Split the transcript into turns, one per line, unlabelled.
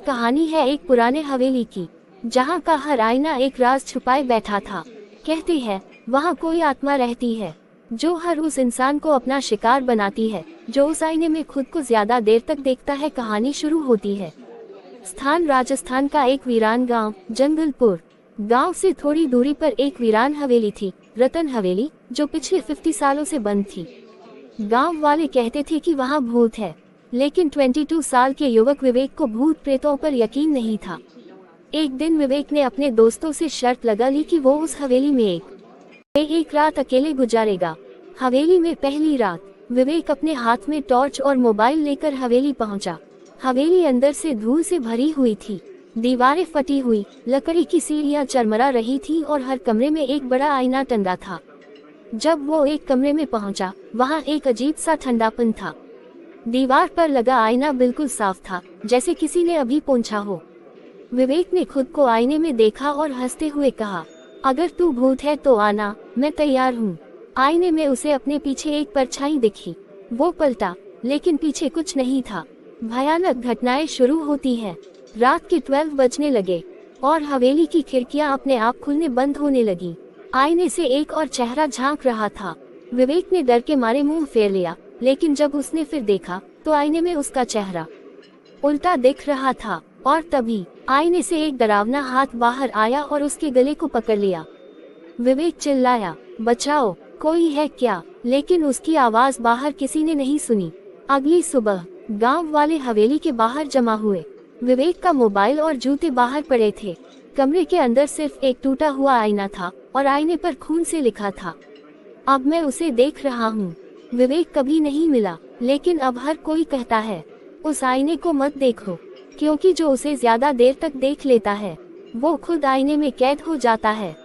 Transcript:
कहानी है एक पुराने हवेली की, जहाँ का हर आईना एक राज छुपाए बैठा था। कहते हैं वहाँ कोई आत्मा रहती है जो हर उस इंसान को अपना शिकार बनाती है जो उस आईने में खुद को ज्यादा देर तक देखता है। कहानी शुरू होती है। स्थान राजस्थान का एक वीरान गांव जंगलपुर। गांव से थोड़ी दूरी पर एक वीरान हवेली थी, रतन हवेली, जो पिछले 50 सालों से बंद थी। गांव वाले कहते थे कि वहां भूत है, लेकिन 22 साल के युवक विवेक को भूत प्रेतों पर यकीन नहीं था। एक दिन विवेक ने अपने दोस्तों से शर्त लगा ली कि वो उस हवेली में एक रात अकेले गुजारेगा। हवेली में पहली रात विवेक अपने हाथ में टॉर्च और मोबाइल लेकर हवेली पहुंचा। हवेली अंदर से धूल से भरी हुई थी, दीवारें फटी हुई, लकड़ी की सीढ़ियां चरमरा रही थी और हर कमरे में एक बड़ा आईना टंगा था। जब वो एक कमरे में पहुंचा, वहां एक अजीब सा ठंडापन था। दीवार पर लगा आईना बिल्कुल साफ था, जैसे किसी ने अभी पोंछा हो। विवेक ने खुद को आईने में देखा और हंसते हुए कहा, अगर तू भूत है तो आना, मैं तैयार हूँ। आईने में उसे अपने पीछे एक परछाई दिखी। वो पलटा, लेकिन पीछे कुछ नहीं था। भयानक घटनाएं शुरू होती हैं। रात के 12 बजने लगे और हवेली की खिड़कियां अपने आप खुलने बंद होने लगी। आईने से एक और चेहरा झांक रहा था। विवेक ने डर के मारे मुंह फेर लिया, लेकिन जब उसने फिर देखा तो आईने में उसका चेहरा उल्टा दिख रहा था। और तभी आईने से एक डरावना हाथ बाहर आया और उसके गले को पकड़ लिया। विवेक चिल्लाया, बचाओ, कोई है क्या? लेकिन उसकी आवाज बाहर किसी ने नहीं सुनी। अगली सुबह गांव वाले हवेली के बाहर जमा हुए। विवेक का मोबाइल और जूते बाहर पड़े थे। कमरे के अंदर सिर्फ एक टूटा हुआ आईना था और आईने पर खून से लिखा था, अब मैं उसे देख रहा हूँ। विवेक कभी नहीं मिला, लेकिन अब हर कोई कहता है उस आईने को मत देखो, क्योंकि जो उसे ज्यादा देर तक देख लेता है वो खुद आईने में कैद हो जाता है।